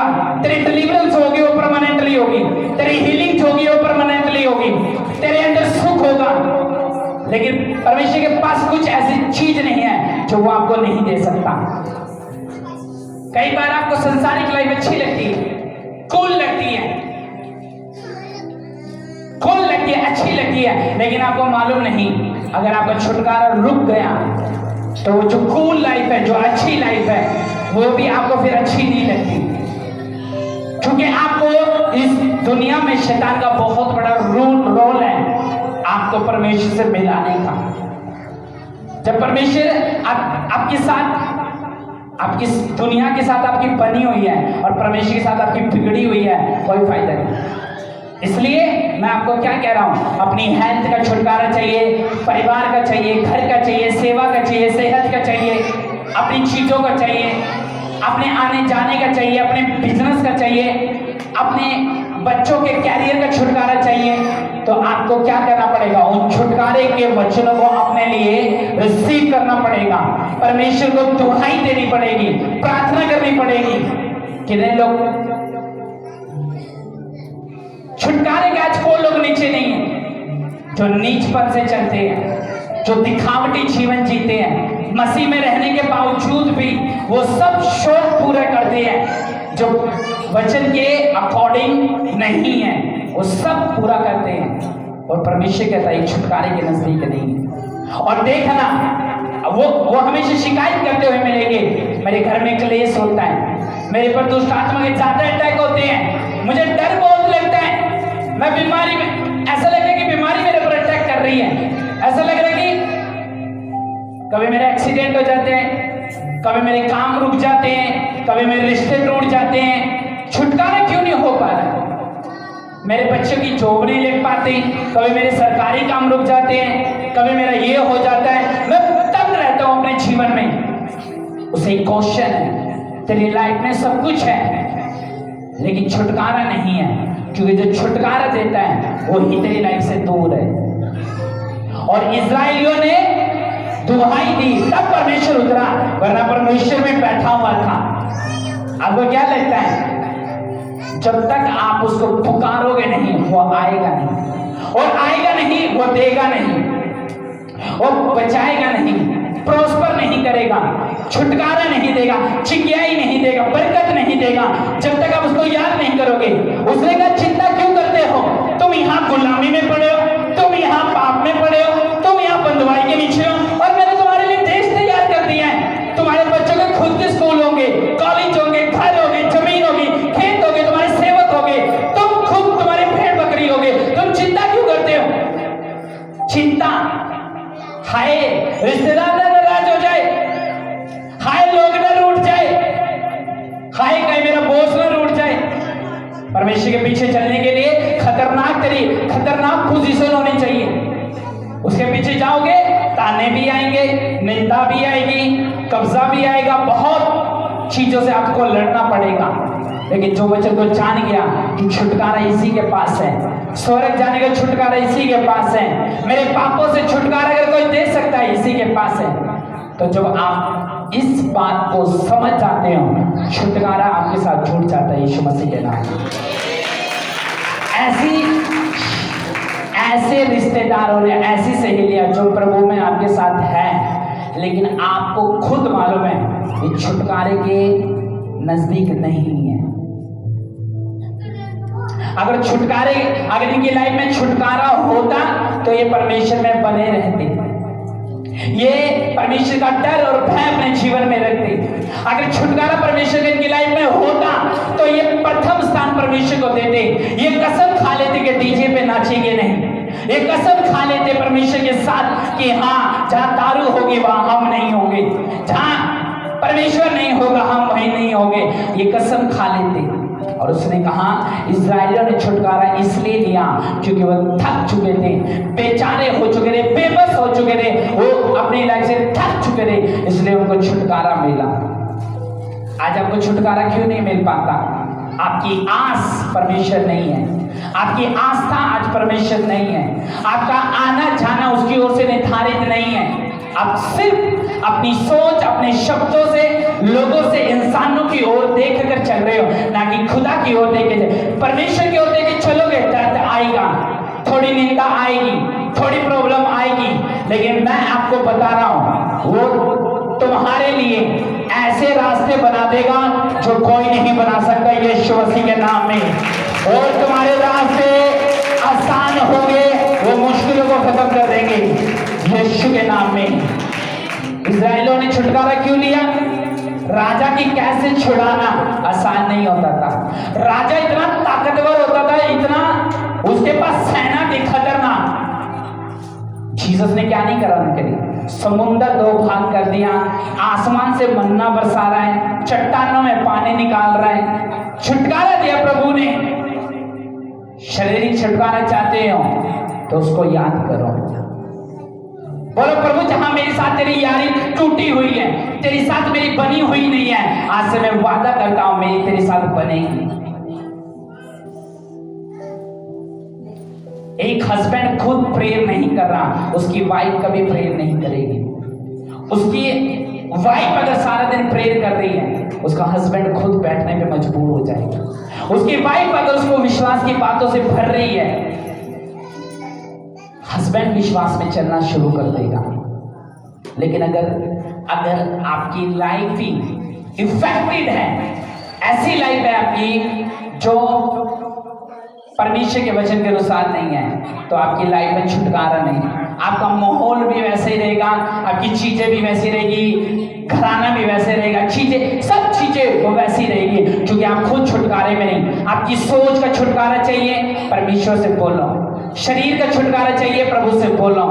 तेरी डिलीवरेंस होगी वो परमानेंटली होगी, तेरी हीलिंग जो होगी वो परमानेंटली होगी, तेरे अंदर सुख होगा। लेकिन परमेश्वर के पास कुछ ऐसी चीज नहीं है जो वो आपको नहीं दे सकता। कई बार आपको संसारिक लाइफ अच्छी लगती है, कूल लगती है, कूल लगती है, अच्छी लगती है, लेकिन आपको मालूम नहीं अगर आपका छुटकारा रुक गया तो वो जो कूल लाइफ है, जो अच्छी लाइफ है, वो भी आपको फिर अच्छी नहीं लगती। क्योंकि आपको इस दुनिया में शैतान का बहुत बड़ा रोल है आपको परमेश्वर से मिलाने का। जब परमेश्वर आपके साथ, आपकी दुनिया के साथ आपकी बनी हुई है और परमेश्वर के साथ आपकी बिगड़ी हुई है, कोई फायदा नहीं। इसलिए मैं आपको क्या कह रहा हूं, अपनी हेल्थ का छुटकारा चाहिए, परिवार का चाहिए, घर का चाहिए, सेवा का चाहिए, सेहत का चाहिए, अपनी चीजों का चाहिए, अपने आने जाने का चाहिए, अपने बिजनेस का चाहिए, अपने बच्चों के कैरियर का छुटकारा चाहिए। तो आपको क्या करना पड़ेगा, उन छुटकारे के वचनों को अपने लिए रिसीव करना पड़ेगा, परमेश्वर को दुहाई देनी पड़ेगी, प्रार्थना करनी पड़ेगी। कितने लोग छुटकारे के आज कोई लोग नीचे नहीं है, जो नीचपन से चलते हैं, जो दिखावटी जीवन जीते हैं, मसीह में रहने के बावजूद भी वो सब शौक पूरे करते हैं जो वचन के अकॉर्डिंग नहीं है, वो सब पूरा करते हैं। और परमेश्वर कहता है छुटकारे के नजदीक नहीं है। और देखना वो हमेशा शिकायत करते हुए मिलेंगे, मेरे घर में क्लेश होता है, मेरे पर दुष्ट आत्मा के ज्यादा अटैक होते हैं, मुझे डर बहुत लगता है, मैं बीमारी में, ऐसा लग रहा है कि बीमारी मेरे पर अटैक कर रही है, ऐसा लग रहा है कि कभी मेरे एक्सीडेंट हो जाते हैं, कभी मेरे काम रुक जाते हैं, कभी मेरे रिश्ते टूट जाते हैं, छुटकारा क्यों नहीं हो पा रहा, मेरे बच्चों की जॉब नहीं ले पाते, कभी मेरे सरकारी काम रुक जाते हैं, कभी मेरा ये हो जाता है, मैं तंग रहता हूं अपने जीवन में। उसे एक क्वेश्चन है, तेरी लाइफ में सब कुछ है लेकिन छुटकारा नहीं है, क्योंकि जो छुटकारा देता है वो ही तेरी लाइफ से दूर है। और इस्राएलियों ने दुहाई दी तब परमेश्वर उतरा, वरना परमेश्वर में बैठा हुआ था। आपको क्या लगता है, जब तक आप उसको पुकारोगे नहीं वो आएगा नहीं, और आएगा नहीं वो देगा नहीं, वो बचाएगा नहीं, प्रॉस्पर नहीं करेगा, छुटकारा नहीं देगा, चिंगाई नहीं देगा, बरकत नहीं देगा, जब तक आप उसको याद नहीं करोगे। उसने कहा चिंता क्यों करते हो, तुम यहाँ गुलामी में पड़े हो, तुम यहाँ पाप में पड़े हो, तुम यहाँ बंधुआई के नीचे हो, और मैंने तुम्हारे लिए देश तैयार कर दिया है। तुम्हारे बच्चों के खुद के स्कूल होंगे, कॉलेज होंगे, घर होंगे, जमीन होगी, खेत होंगे, तुम्हारे सेवक होंगे, तुम खुद तुम्हारे भेड़ बकरी होंगे, तुम चिंता क्यों करते हो। चिंता, हाय रिश्तेदार ना नाराज हो जाए, हाय लोग ना रूठ जाए, हाय कहीं मेरा बॉस ना रूठ जाए। परमेश्वर के पीछे चलने के लिए खतरनाक पोजीशन होनी चाहिए। उसके पीछे जाओगे ताने भी आएंगे, निंदा भी आएगी, कब्जा भी आएगा, बहुत चीजों से आपको लड़ना पड़ेगा। लेकिन जो वचन को जान गया कि छुटकारा इसी के पास है, स्वर्ग जाने का छुटकारा इसी के पास है, मेरे पापों से छुटकारा अगर कोई दे सकता है इसी के पास है, तो जब आप इस बात को समझ जाते हो, छुटकारा आपके साथ जुड़ जाता है यीशु मसीह के नाम। ऐसे रिश्तेदार और ऐसी सहेलियां जो प्रभु में आपके साथ है, लेकिन आपको खुद मालूम है ये छुटकारे के नजदीक नहीं है। अगर इनकी लाइफ में छुटकारा होता तो ये परमेश्वर में बने रहते, ये परमेश्वर का डर और भय अपने जीवन में रखते। अगर छुटकारा परमेश्वर के इनकी लाइफ में होता तो ये प्रथम स्थान परमेश्वर को देते। ये कसम खा लेते कि डीजे पे नाचेंगे नहीं, ये कसम खा लेते परमेश्वर के साथ कि हाँ जहां दारू होगी वहां हम नहीं होंगे, जहां परमेश्वर नहीं होगा हम वहीं नहीं होंगे, ये कसम खा लेते। और उसने कहा इस्राएलियों ने छुटकारा इसलिए लिया क्योंकि वो थक चुके थे, बेचारे हो चुके थे, बेबस हो चुके थे, वो अपनी लाइफ से थक चुके थे, इसलिए उनको छुटकारा मिला। आज आपको छुटकारा क्यों नहीं मिल पाता? आपकी आस परमेश्वर नहीं है, आपकी आस्था आज परमेश्वर नहीं है, आपका आना जाना उसकी ओर से निर्धारित नहीं है। आप सिर्फ अपनी सोच, अपने शब्दों से, लोगों से, इंसानों की ओर देखकर चल रहे हो, ना कि खुदा की ओर देखे, परमेश्वर की ओर देखे चलोगे, दर्द आएगा, थोड़ी निंदा आएगी, थोड़ी प्रॉब्लम आएगी, लेकिन मैं आपको बता रहा हूं वो तुम्हारे लिए ऐसे रास्ते बना देगा जो कोई नहीं बना सकता यीशु मसीह के नाम में। और तुम्हारे रास्ते आसान होंगे, वो मुश्किलों को खत्म कर देंगे यीशु के नाम में। इस्राएलियों ने छुटकारा क्यों लिया? राजा की कैसे छुड़ाना आसान नहीं होता था। राजा इतना ताकतवर होता था, इतना उसके पास सेना थी खतरनाक। जीसस ने क्या नहीं करा उनके लिए? समुद्र दो भाग कर दिया, आसमान से मन्ना बरसा रहा है, चट्टानों में पानी निकाल रहा है, छुटकारा दिया प्रभु ने। शारीरिक छुटकारा चाहते हो तो उसको याद करो, बोलो प्रभु जहां मेरे साथ तेरी यारी टूटी हुई है, तेरे साथ मेरी बनी हुई नहीं है, आज से मैं वादा करता हूं मेरी तेरे साथ बनेगी। एक हस्बैंड खुद प्रेयर नहीं कर रहा, उसकी वाइफ कभी प्रेयर नहीं करेगी। उसकी वाइफ अगर सारा दिन प्रेयर कर रही है, उसका हस्बैंड खुद बैठने पे मजबूर हो जाएगा। उसकी वाइफ अगर उसको विश्वास की बातों से भर रही है, हस्बैंड विश्वास में चलना शुरू कर देगा। लेकिन अगर आपकी लाइफ ही इफेक्टेड है, ऐसी लाइफ है आपकी जो परमेश्वर के वचन के अनुसार नहीं है, तो आपकी लाइफ में छुटकारा नहीं। आपका माहौल भी वैसे ही रहेगा, आपकी चीजें भी वैसी रहेगी, घराना भी वैसे रहेगा, चीजें सब चीजें वो वैसी रहेगी, क्योंकि आप खुद छुटकारे में नहीं। आपकी सोच का छुटकारा चाहिए, परमेश्वर से बोलो। शरीर का छुटकारा चाहिए, प्रभु से बोलो।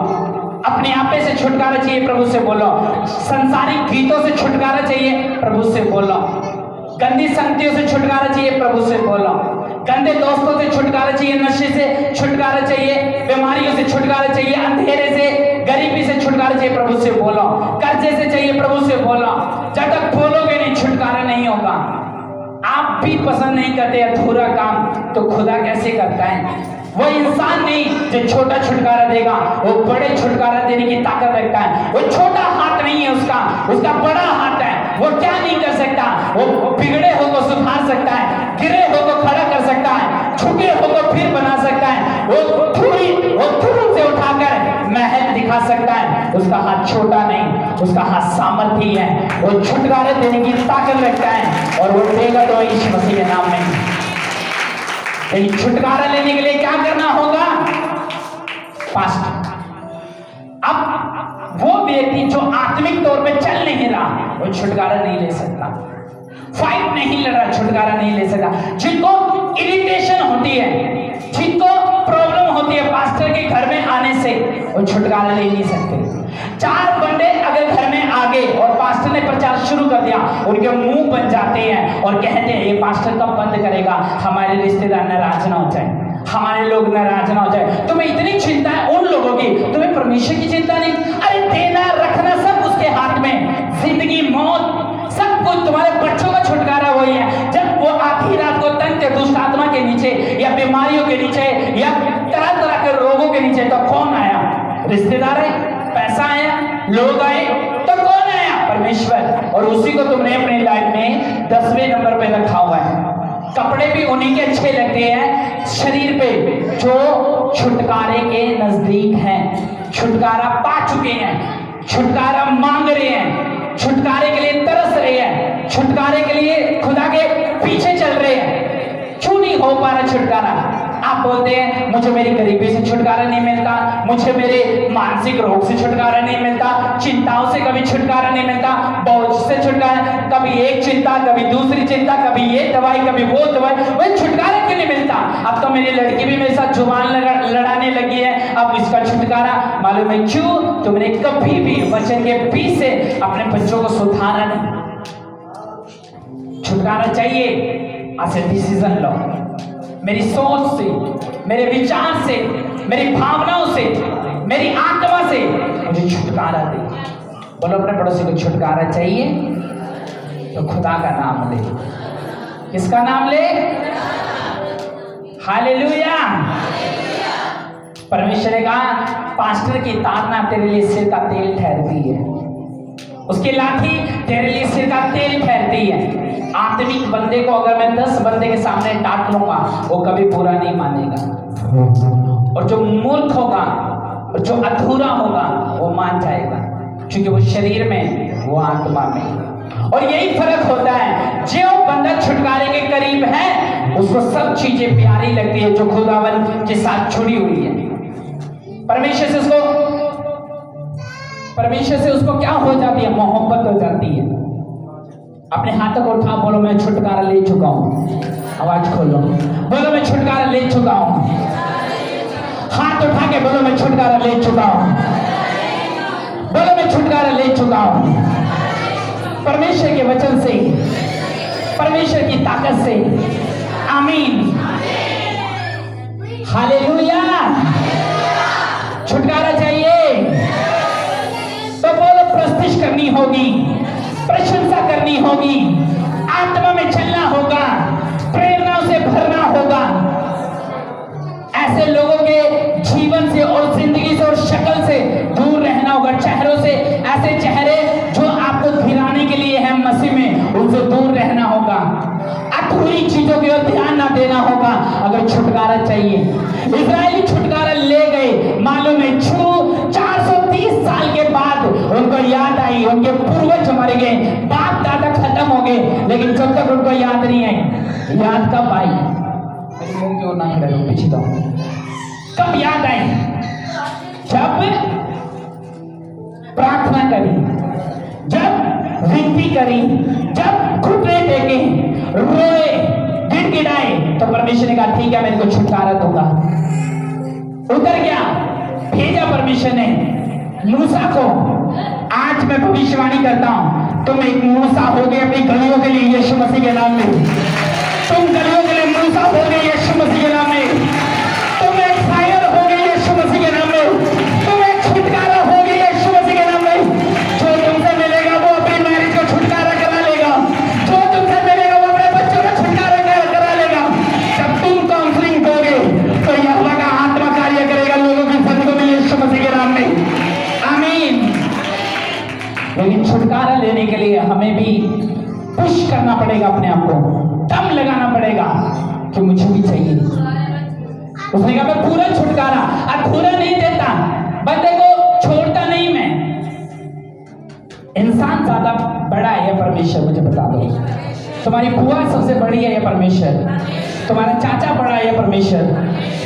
अपने आपे से छुटकारा चाहिए, प्रभु से बोलो। संसारिक गीतों से छुटकारा चाहिए, प्रभु से बोलो। गंदी संगतियों से छुटकारा चाहिए, प्रभु से बोलो। गंदे दोस्तों से छुटकारा चाहिए, नशे से छुटकारा चाहिए, बीमारियों से छुटकारा चाहिए, अंधेरे से, गरीबी से छुटकारा चाहिए, प्रभु से बोलो। कर्जे से चाहिए, प्रभु से बोलो। जब तक बोलोगे नहीं, छुटकारा नहीं होगा। आप भी पसंद नहीं करते अधूरा काम, तो खुदा कैसे करता है? वो इंसान नहीं जो छोटा छुटकारा देगा, वो बड़े छुटकारा देने की ताकत रखता है। वो छोटा हाथ नहीं है उसका बड़ा हाथ है। वो क्या नहीं कर सकता? वो बिगड़े हो को सुधार सकता है, गिरे हो को खड़ा कर सकता है, झुके हो को फिर बना सकता है, वो धूल से उठाकर महल दिखा सकता है। उसका हाथ छोटा नहीं, उसका हाथ सामर्थी है। वो छुटकारा देने की ताकत रखता है, और वो देगा तो यीशु मसीह के नाम में। छुटकारा लेने के लिए क्या करना होगा? फास्ट। अब वो व्यक्ति जो आत्मिक तौर पे चल नहीं रहा, वो छुटकारा नहीं ले सकता। फाइट नहीं लड़ रहा, छुटकारा नहीं ले सकता। जिनको इरिटेशन होती है, जिनको प्रॉब्लम होती है पास्टर के घर में आने से, वो छुटकारा ले नहीं सकते। 4 बंदे अगर घर में आ गए और पास्टर ने प्रचार शुरू कर दिया, उनके मुंह बन जाते हैं और कहते हैं ये पास्टर कब बंद करेगा, हमारे रिश्तेदार नाराज ना हो जाए, हमारे लोग नाराज ना हो जाए। तुम्हें इतनी चिंता है उन लोगों की, तुम्हें परमेश्वर की चिंता नहीं। अरे देना रखना सब उसके हाथ में, जिंदगी मौत सब कुछ। तुम्हारे बच्चों का छुटकारा वही है। जब वो आधी रात को तंग थे दुष्ट आत्मा के नीचे, या बीमारियों के नीचे, या तरह तरह के रोगों के नीचे, तो कौन आया? रिश्तेदार है, पैसा आया, लोग आए, तो कौन आया? परमेश्वर। और उसी को तुमने अपनी लाइफ में 10वें नंबर पे रखा हुआ है। कपड़े भी उन्हीं के अच्छे लगते हैं शरीर पे जो छुटकारे के नजदीक हैं, छुटकारा पा चुके हैं, छुटकारा मांग रहे हैं, छुटकारे के लिए तरस रहे हैं, छुटकारे के लिए खुदा के पीछे चल रहे हैं। क्यों नहीं हो पा रहा छुटकारा? आप बोलते हैं मुझे मेरी गरीबी से छुटकारा नहीं मिलता, मुझे मेरे मानसिक रोग से छुटकारा नहीं मिलता, चिंताओं से कभी छुटकारा नहीं मिलता, बोझ से छुटकारा, कभी एक चिंता कभी दूसरी चिंता, कभी ये दवाई कभी वो दवाई, वही छुटकारा क्यों नहीं मिलता? अब तो मेरी लड़की भी मेरे साथ जुबान लड़ाने लगी है, अब इसका छुटकारा मालूम है क्यों? तुमने कभी भी वचन के पीछे से अपने बच्चों को सुधारा नहीं। छुटकारा चाहिए, आज डिसीजन लो। मेरी सोच से, मेरे विचार से, मेरी भावनाओं से, मेरी आत्मा से मुझे छुटकारा दे। बोलो अपने पड़ोसी को छुटकारा चाहिए तो खुदा का नाम ले। किसका नाम ले? हालेलुया। परमेश्वर ने कहा पास्टर की ताड़ना तेरे लिए सिर का तेल ठहरती है, उसकी लाठी तेरे लिए सिर का तेल ठहरती है। आत्मिक बंदे को अगर मैं 10 बंदे के सामने डांट लूंगा, वो कभी बुरा नहीं मानेगा। और जो मूर्ख होगा, जो अधूरा होगा, वो मान जाएगा, क्योंकि वो शरीर में, वो आत्मा में। और यही फर्क होता है। जो बंदा छुटकारे के करीब है, उसको सब चीजें प्यारी लगती है जो खुदावन के साथ जुड़ी हुई है। परमेश्वर से उसको क्या हो जाती है? मोहब्बत हो जाती है। अपने हाथों को उठा, बोलो मैं छुटकारा ले चुका हूं। आवाज खोलो, बोलो मैं छुटकारा ले चुका हूं। हाथ उठा के बोलो मैं छुटकारा ले चुका हूं। बोलो मैं छुटकारा ले चुका हूं। परमेश्वर के वचन से, परमेश्वर की ताकत से। आमीन, हालेलुया। छुटकारा चाहिए तो बोलो प्रस्तिश करनी होगी, प्रशंसा करनी होगी, आत्मा में चलना होगा, प्रेरणाओं से भरना होगा। ऐसे लोगों के जीवन से और जिंदगी से और शक्ल से दूर रहना होगा, चेहरों से। ऐसे चेहरे जो आपको धिराने के लिए हैं मसीह में, उनसे दूर रहना होगा। अधूरी चीजों की ओर ध्यान ना देना होगा अगर छुटकारा चाहिए। इस्राएली छुटकारा ले गए, मालूम है 430 साल के बाद उनको याद आई, उनके पूर्वज मर गए, बाप दादा खत्म हो गए, लेकिन जब तक उनको याद नहीं आई। याद कब आई? मुंह क्यों ना करो, पीछे तो कब याद आई? जब प्रार्थना करी, जब विनती करी, जब घुटने टेके, रोए, गिड़गिड़ाए, तो परमेश्वर ने कहा ठीक है, मैं इनको छुटकारा दूंगा। उतर गया, भेजा परमेश्वर ने मूसा को। आज मैं भविष्यवाणी करता हूं, तुम एक मूसा हो गए अपनी गलियों के लिए यीशु मसीह के नाम में। तुम गलियों के लिए मूसा हो गए यीशु मसीह के नाम में। तुम एक फायर हो गए यीशु मसीह के नाम में। तुम एक छुटकारा हो गए यीशु मसीह के नाम में। जो तुमसे मिलेगा वो अपनी मैरिज को छुटकारा करा लेगा। जो तुमसे मिलेगा वो अपने बच्चों का छुटकारा करा लेगा। जब तुम काउंसलिंग दोगे तो यहोवा का आत्मा कार्य करेगा लोगों की जिंदगी में यीशु मसीह के नाम में। आमीन। लेकिन छुटकारा लेने के लिए हमें भी पुश करना पड़ेगा, अपने आप को दम लगाना पड़ेगा कि मुझे भी चाहिए। उसने कहा मैं पूरा छुटकारा अधूरा नहीं देता, बंदे को छोड़ता नहीं मैं। इंसान ज्यादा बड़ा है या परमेश्वर? मुझे बता दो। तुम्हारी बुआ सबसे बड़ी है या परमेश्वर? तुम्हारा चाचा बड़ा है या परमेश्वर?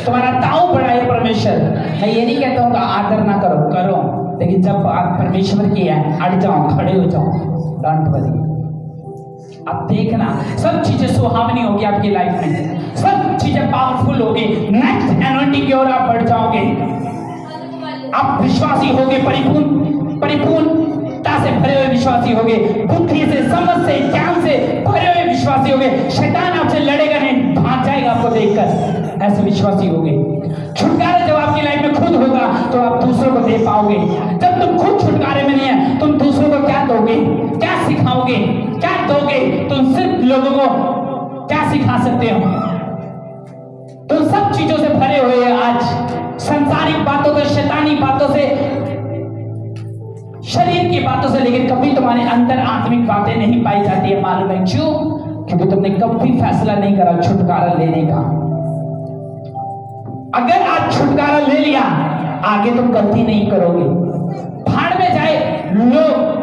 तुम्हारा ताऊ बड़ा है या परमेश्वर? मैं ये नहीं कहता हूँ आदर ना करो, करो, लेकिन जब बात परमेश्वर की है, अड़ जाओ, खड़े हो जाओ, डोंट वरी। अब देखना सब चीजें सुहावनी होगी आपकी लाइफ में, सब चीजें पावरफुल होगी। नेक्स्ट एनोइंटिंग की ओर आप बढ़ जाओगे। आप विश्वासी होगे, परिपूर्णता से भरे हुए विश्वासी होगे, बुद्धि से, समझ से, ज्ञान से भरे हुए विश्वासी होगे। शैतान आपसे लड़ेगा नहीं, भाग जाएगा आपको देखकर। ऐसे विश्वासी होगे। छुटकारा जब आपकी लाइफ में खुद होगा तो आप दूसरों को दे पाओगे। जब तुम खुद छुटकारे में नहीं है, तुम दूसरों को क्या दोगे, क्या सिखाओगे, क्या दोगे? तुम सिर्फ लोगों को क्या सिखा सकते हो? तुम सब चीजों से भरे हुए हैं आज, संसारिक बातों से, शैतानी बातों से, शरीर की बातों से, लेकिन कभी तुम्हारे अंदर आत्मिक बातें नहीं पाई जाती है। मालूम है क्यों? क्योंकि तुमने कभी फैसला नहीं करा छुटकारा लेने का। अगर आज छुटकारा ले लिया, आगे तुम गलती नहीं करोगे। भाड़ में जाए लोग,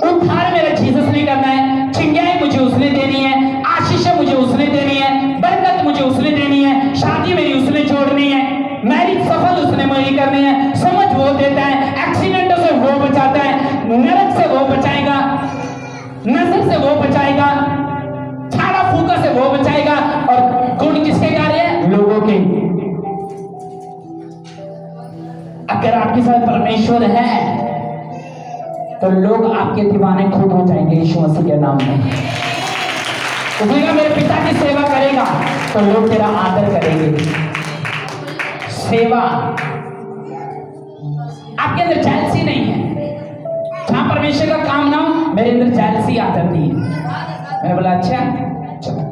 उद्धार मेरा जीसस ने करना है, चिंगाई मुझे उसने देनी है, आशीष मुझे उसने देनी है, बरकत मुझे उसने देनी है, शादी मेरी उसने जोड़नी है, मैरिज सफल उसने मुझे करनी है। समझ वो देता है, एक्सीडेंटों से वो बचाता है, नरक से वो बचाएगा, नजर से वो बचाएगा, झाड़ा फूका से वो बचाएगा। और गुण किसके कार्य है? लोगों के। अगर आपके साथ परमेश्वर है तो लोग आपके दीवाने खुद हो जाएंगे यीशु मसीह के नाम में। तो मेरे पिता की सेवा करेगा तो लोग तेरा आदर करेंगे। सेवा, आपके अंदर जेलसी नहीं है। जहां परमेश्वर का काम ना हो, मेरे अंदर जेलसी आ जाती है। मैंने बोला अच्छा चलो।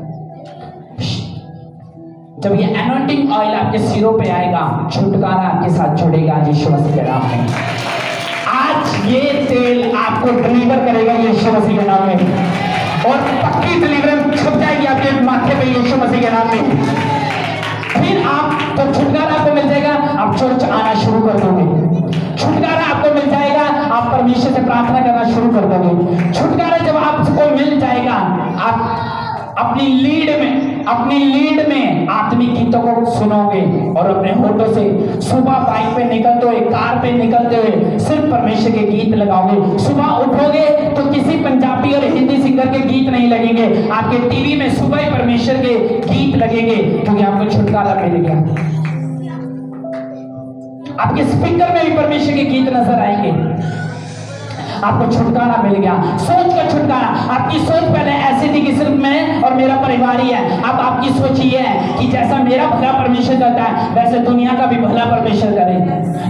जब ये एनोइंटिंग ऑयल आपके सिरों पे आएगा, छुटकारा आपके साथ जुड़ेगा यीशु मसीह के नाम में। आज ये तेल आपको डिलीवर करेगा यीशु मसीह के नाम में, और पक्की डिलीवरेंस आप चर्च आना शुरू कर दोगे। छुटकारा आपको मिल जाएगा, आप परमेश्वर से प्रार्थना करना शुरू कर दोगे। छुटकारा जब आपको मिल जाएगा, आप अपनी लीड में आत्मिक गीतों को सुनोगे और अपने होठों से सुबह बाइक पे निकलते हुए, कार पे निकलते हुए सिर्फ परमेश्वर के गीत लगाओगे। सुबह उठोगे तो किसी पंजाबी और हिंदी सिंगर के गीत नहीं लगेंगे, आपके टीवी में सुबह ही परमेश्वर के गीत लगेंगे, क्योंकि आपको छुटकारा मिल गया। आपके स्पीकर में भी परमेश्वर के गीत नजर आएंगे, आपको छुटकारा मिल गया। सोच का छुटकारा। आपकी सोच पहले ऐसी थी कि सिर्फ मैं और मेरा परिवार ही है, अब आपकी सोच ये है कि जैसा मेरा भला परमेश्वर करता है वैसे दुनिया का भी भला परमेश्वर करे।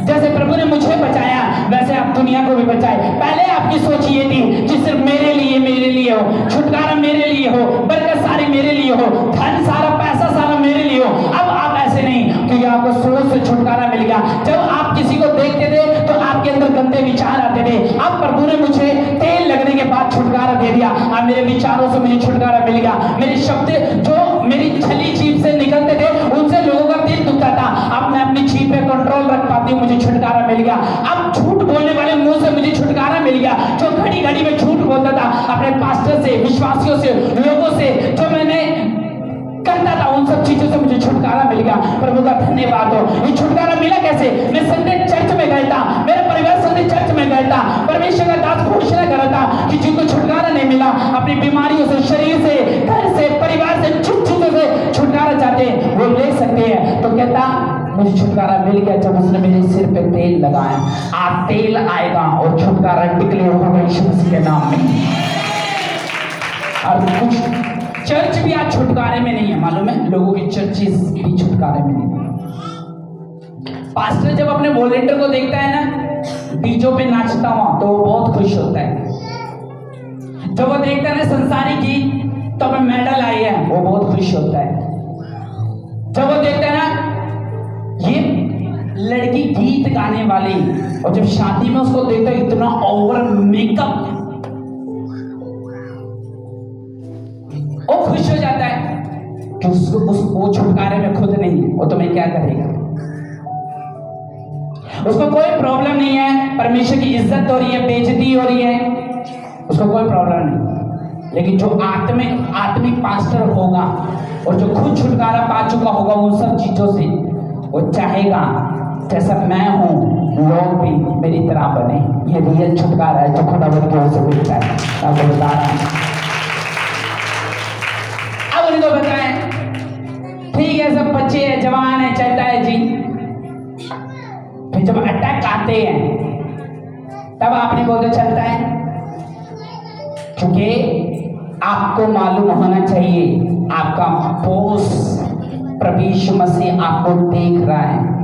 जैसे प्रभु ने मुझे बचाया वैसे आप दुनिया को भी बचाए। पहले आपकी सोच ये थी कि सिर्फ मेरे लिए हो, छुटकारा मेरे लिए हो, बरकत सारी मेरे लिए हो, धन सारा, पैसा सारा मेरे लिए हो। अब आप ऐसे नहीं, क्योंकि आपको सोच से छुटकारा मिल गया। जब आप किसी को देखते थे तो आपके अंदर गंदे विचार आते थे, अब प्रभु ने मुझे तेल लगने के बाद छुटकारा दे दिया। अब मेरे विचारों से मुझे छुटकारा मिल गया। मेरे शब्द जो मेरी छली जीभ से निकलते थे उनसे लोगों का दिल दुखता था, अब मैं अपनी जीभ पे कंट्रोल रख पाती हूँ, मुझे छुटकारा मिल गया। अब झूठ बोलने वाले मुंह से मुझे छुटकारा मिल गया। जो घड़ी घड़ी में झूठ बोलता था अपने पास्टर से, विश्वासियों से, लोगों से, जो मैंने करता था, उन सब चीजों से मुझे छुटकारा मिल गया। प्रभु का धन्यवाद हो। ये छुटकारा मिला कैसे? मैं संडे चर्च में गया था, मेरा परिवार संडे चर्च में गया था, परमेश्वर का दास घोषणा कर रहा था कि जिनको छुटकारा नहीं मिला, अपनी बीमारियों से, शरीर से, घर से, परिवार से, जिन चीजों से छुटकारा चाहते हैं वो ले सकते हैं। तो कहता मुझे छुटकारा मिल गया जब उसने मेरे सिर पे तेल लगाया। आज तेल आएगा और छुटकारा डिक्लेयर होगा यीशु मसीह के नाम में। और कुछ चर्च भी आज छुटकारे में नहीं है, मालूम है? लोगों की चर्चेस भी छुटकारे में नहीं है। पास्टर जब अपने वॉलेंटियर को देखता है ना डीजो पे नाचता हुआ तो वो बहुत खुश होता है। जब वो देखता है ना संसारी गीत तो हमें मेडल आई है, वो बहुत खुश होता है। जब वो देखता है ना ये लड़की गीत गाने वाली, और जब शादी में उसको देखता है इतना ओवर मेकअप, वो खुश हो जाता है कि वो छुटकारे में खुद नहीं है, वो तुम्हें क्या करेगा। उसको कोई प्रॉब्लम नहीं है, परमेश्वर की इज्जत हो रही है, बेइज्जती हो रही है, उसको कोई प्रॉब्लम नहीं। लेकिन जो आत्मिक पास्टर होगा और जो खुद छुटकारा पा चुका होगा उन सब चीजों से, वो चाहेगा जैसा मैं हूं लोग भी मेरी तरह बने। ये रियल छुटकारा है जो खुदावंद की ओर से मिलता है। आपको बता रहा हूं, उनको बताएं ठीक है, सब बच्चे हैं, जवान है, चलता है जी। फिर जब अटैक आते हैं तब आप नहीं बोलते चलता है, क्योंकि आपको मालूम होना चाहिए आपका बॉस प्रभु यीशु मसीह आपको देख रहा है।